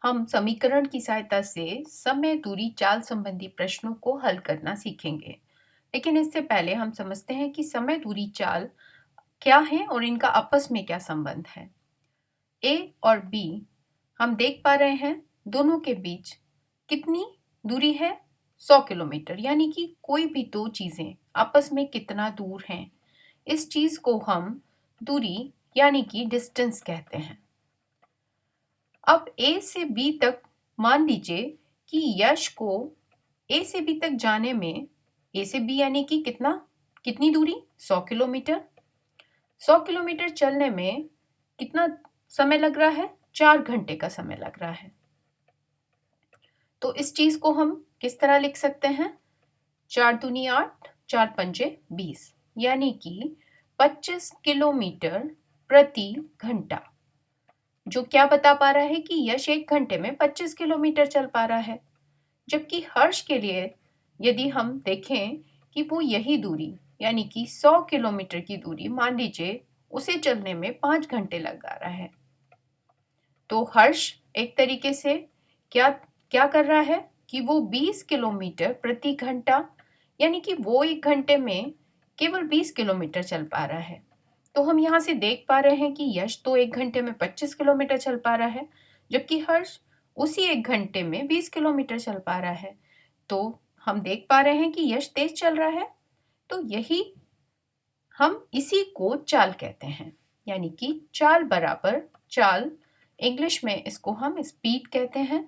हम समीकरण की सहायता से समय दूरी चाल संबंधी प्रश्नों को हल करना सीखेंगे। लेकिन इससे पहले हम समझते हैं कि समय दूरी चाल क्या है और इनका आपस में क्या संबंध है। ए और बी हम देख पा रहे हैं, दोनों के बीच कितनी दूरी है? 100 किलोमीटर। यानी कि कोई भी दो चीजें आपस में कितना दूर हैं, इस चीज को हम दूरी यानी कि डिस्टेंस कहते हैं। अब ए से बी तक मान लीजिए कि यश को ए से बी तक जाने में ए से बी यानी कि कितनी दूरी? 100 किलोमीटर। 100 किलोमीटर चलने में कितना समय लग रहा है? 4 घंटे का समय लग रहा है। तो इस चीज को हम किस तरह लिख सकते हैं? 4 दूनी 8, 4 पंजे 20, यानी कि 25 किलोमीटर प्रति घंटा, जो क्या बता पा रहा है कि यश 1 घंटे में 25 किलोमीटर चल पा रहा है। जबकि हर्ष के लिए यदि हम देखें कि वो यही दूरी यानी कि 100 किलोमीटर की दूरी मान लीजिए उसे चलने में 5 घंटे लगा रहा है। तो हर्ष एक तरीके से क्या क्या कर रहा है कि वो 20 किलोमीटर प्रति घंटा यानी कि वो 1 घंटे में केवल 20 किलोमीटर चल पा रहा है। तो हम यहाँ से देख पा रहे हैं कि यश तो 1 घंटे में 25 किलोमीटर चल पा रहा है, जबकि हर्ष उसी 1 घंटे में 20 किलोमीटर चल पा रहा है। तो हम देख पा रहे हैं कि यश तेज चल रहा है। तो यही हम इसी को चाल कहते हैं, यानी कि चाल बराबर चाल, इंग्लिश में इसको हम स्पीड कहते हैं।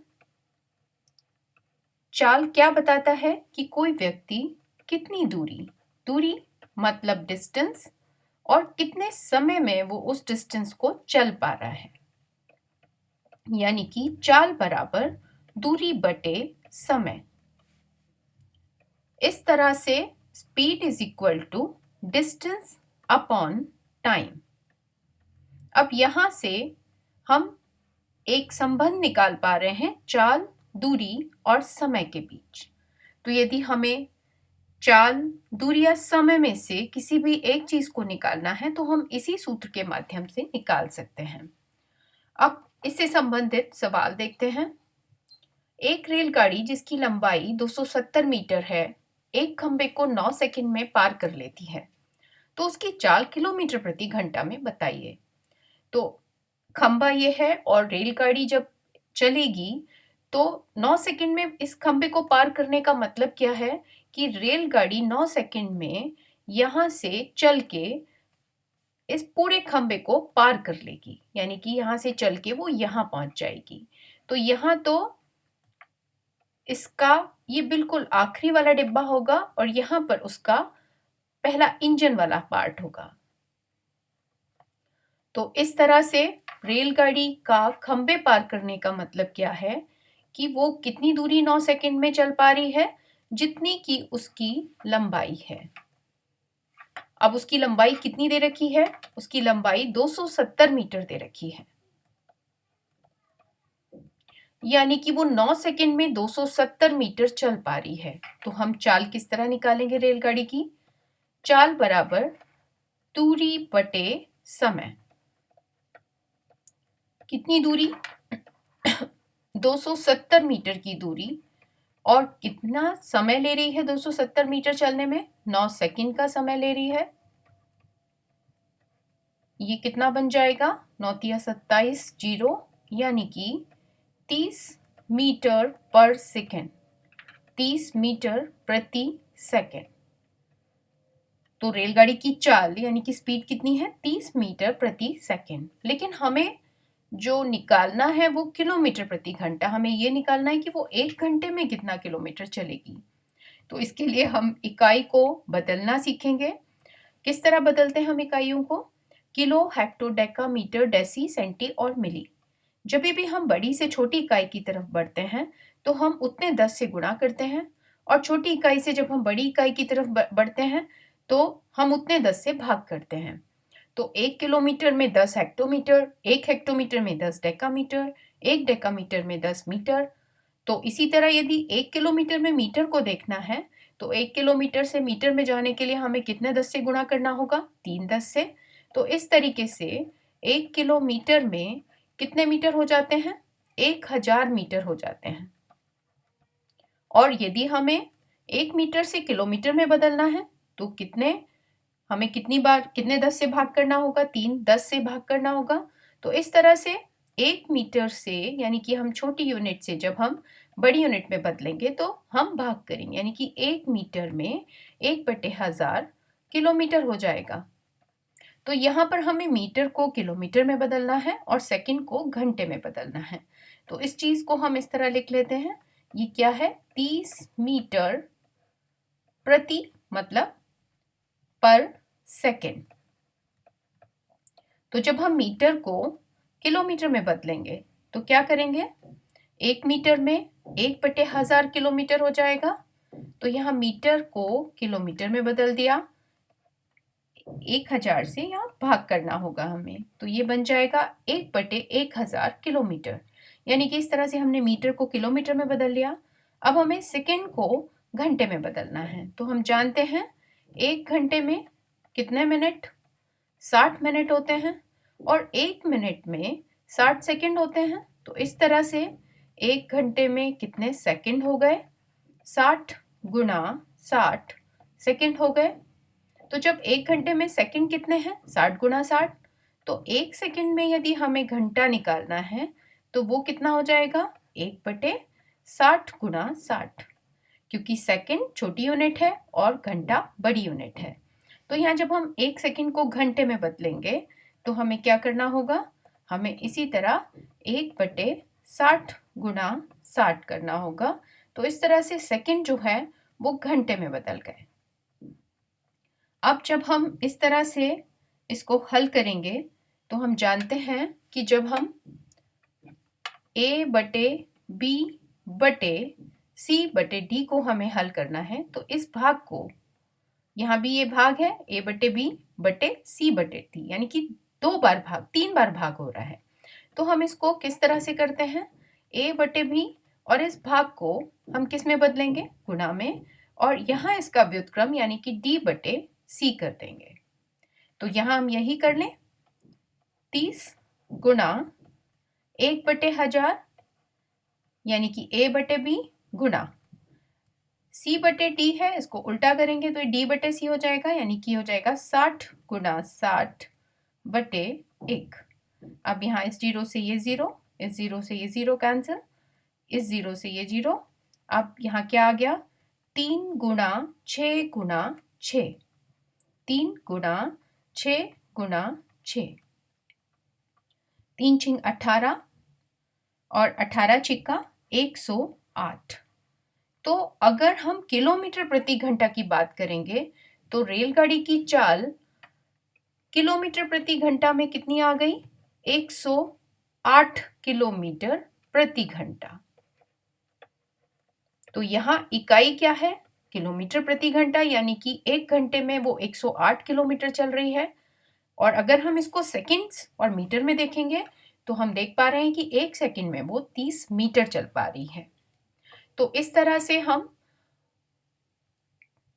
चाल क्या बताता है कि कोई व्यक्ति कितनी दूरी मतलब डिस्टेंस, और कितने समय में वो उस डिस्टेंस को चल पा रहा है, यानी कि चाल बराबर दूरी बटे समय। इस तरह से speed is equal to distance upon time. अब यहां से हम एक संबंध निकाल पा रहे हैं चाल, दूरी और समय के बीच। तो यदि हमें चाल, दूरी या समय में से किसी भी एक चीज को निकालना है तो हम इसी सूत्र के माध्यम से निकाल सकते हैं। अब इससे संबंधित सवाल देखते हैं। एक रेलगाड़ी जिसकी लंबाई 270 मीटर है, एक खंबे को 9 सेकंड में पार कर लेती है, तो उसकी चाल किलोमीटर प्रति घंटा में बताइए। तो खंबा ये है और रेलगाड़ी जब चलेगी तो 9 सेकंड में इस खंबे को पार करने का मतलब क्या है कि रेलगाड़ी 9 सेकंड में यहां से चल के इस पूरे खंबे को पार कर लेगी, यानी कि यहां से चल के वो यहां पहुंच जाएगी। तो यहां तो इसका ये बिल्कुल आखिरी वाला डिब्बा होगा और यहां पर उसका पहला इंजन वाला पार्ट होगा। तो इस तरह से रेलगाड़ी का खंबे पार करने का मतलब क्या है कि वो कितनी दूरी 9 सेकंड में चल पा रही है, जितनी की उसकी लंबाई है। अब उसकी लंबाई कितनी दे रखी है? उसकी लंबाई 270 मीटर दे रखी है, यानी कि वो 9 सेकंड में 270 मीटर चल पा रही है। तो हम चाल किस तरह निकालेंगे रेलगाड़ी की? चाल बराबर दूरी बटे समय। कितनी दूरी? 270 मीटर की दूरी, और कितना समय ले रही है 270 मीटर चलने में? 9 सेकंड का समय ले रही है। ये कितना बन जाएगा? 9 तिया 27 जीरो, यानी कि 30 मीटर पर सेकंड, 30 मीटर प्रति सेकंड। तो रेलगाड़ी की चाल यानी कि स्पीड कितनी है? 30 मीटर प्रति सेकंड। लेकिन हमें जो निकालना है वो किलोमीटर प्रति घंटा। हमें ये निकालना है कि वो 1 घंटे में कितना किलोमीटर चलेगी। तो इसके लिए हम इकाई को बदलना सीखेंगे। किस तरह बदलते हैं हम इकाइयों को? Kilo, hecto, deca, metre, deci, centi और मिली। जब भी हम बड़ी से छोटी इकाई की तरफ बढ़ते हैं तो हम उतने 10 से गुणा करते हैं, और छोटी इकाई से जब हम बड़ी इकाई की तरफ बढ़ते हैं तो हम उतने 10 से भाग करते हैं। तो 1 किलोमीटर में 10 हेक्टोमीटर, 1 हेक्टोमीटर में 10 डेकामीटर, 1 डेकामीटर में 10 मीटर। तो इसी तरह यदि 1 किलोमीटर में मीटर को देखना है तो 1 किलोमीटर से मीटर में जाने के लिए हमें कितने 10 से गुणा करना होगा? 3 10 से। तो इस तरीके से 1 किलोमीटर में कितने मीटर हो जाते हैं? 1000 मीटर हो जाते हैं। और यदि हमें 1 मीटर से किलोमीटर में बदलना है तो हमें कितने 10 से भाग करना होगा? 3 10 से भाग करना होगा। तो इस तरह से 1 मीटर से, यानी कि हम छोटी यूनिट से जब हम बड़ी यूनिट में बदलेंगे तो हम भाग करेंगे, यानी कि 1 मीटर में 1/1000 किलोमीटर हो जाएगा। तो यहाँ पर हमें मीटर को किलोमीटर में बदलना है और सेकंड को घंटे में बदलना है। तो इस चीज को हम इस तरह लिख लेते हैं, ये क्या है? 30 मीटर प्रति, मतलब पर सेकंड। तो जब हम मीटर को किलोमीटर में बदलेंगे तो क्या करेंगे? 1 मीटर में 1/1000 किलोमीटर हो जाएगा। तो यहाँ मीटर को किलोमीटर में बदल दिया, 1000 से यहाँ भाग करना होगा हमें, तो ये बन जाएगा 1/1000 किलोमीटर। यानी कि इस तरह से हमने मीटर को किलोमीटर में बदल लिया। अब हमें सेकंड को घंटे में बदलना है। तो हम जानते हैं 1 घंटे में कितने मिनट? 60 मिनट होते हैं और 1 मिनट में 60 सेकंड होते हैं। तो इस तरह से 1 घंटे में कितने सेकंड हो गए? 60 गुणा 60 सेकंड हो गए। तो जब 1 घंटे में सेकंड कितने हैं? 60 गुणा 60। तो 1 सेकंड में यदि हमें घंटा निकालना है तो वो कितना हो जाएगा? 1/60 गुणा 60, क्योंकि सेकंड छोटी यूनिट है और घंटा बड़ी यूनिट है। तो यहाँ जब हम 1 सेकंड को घंटे में बदलेंगे तो हमें क्या करना होगा? हमें इसी तरह 1/60 गुणा 60 करना होगा। तो इस तरह से सेकंड जो है वो घंटे में बदल गए। अब जब हम इस तरह से इसको हल करेंगे तो हम जानते हैं कि जब हम A/B/C/D को हमें हल करना है तो इस भाग को, यहाँ भी ये भाग है A/B/C/D, यानी कि 3 बार भाग हो रहा है। तो हम इसको किस तरह से करते हैं? A/B और इस भाग को हम किस में बदलेंगे? गुणा में, और यहाँ इसका व्युत्क्रम यानी कि D/C कर देंगे। तो यहाँ हम यही कर लें, 30 गुणा 1/1000 यानी कि A/B गुणा C/D है, इसको उल्टा करेंगे तो D/C हो जाएगा, यानी कि हो जाएगा 60 गुणा 60/1। अब यहाँ इस 0 से ये 0, इस 0 से ये 0 कैंसिल, इस 0 से ये 0। अब यहाँ क्या आ गया? 3 गुणा 6 गुणा 6, 3 गुणा 6 गुणा 6, 3 6 18 और 18 6 108। तो अगर हम किलोमीटर प्रति घंटा की बात करेंगे तो रेलगाड़ी की चाल किलोमीटर प्रति घंटा में कितनी आ गई? 108 किलोमीटर प्रति घंटा। तो यहाँ इकाई क्या है? किलोमीटर प्रति घंटा, यानी कि 1 घंटे में वो 108 किलोमीटर चल रही है। और अगर हम इसको सेकंड्स और मीटर में देखेंगे तो हम देख पा रहे हैं कि 1 सेकंड में वो 30 मीटर चल पा रही है। तो इस तरह से हम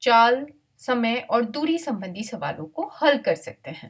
चाल, समय और दूरी संबंधी सवालों को हल कर सकते हैं।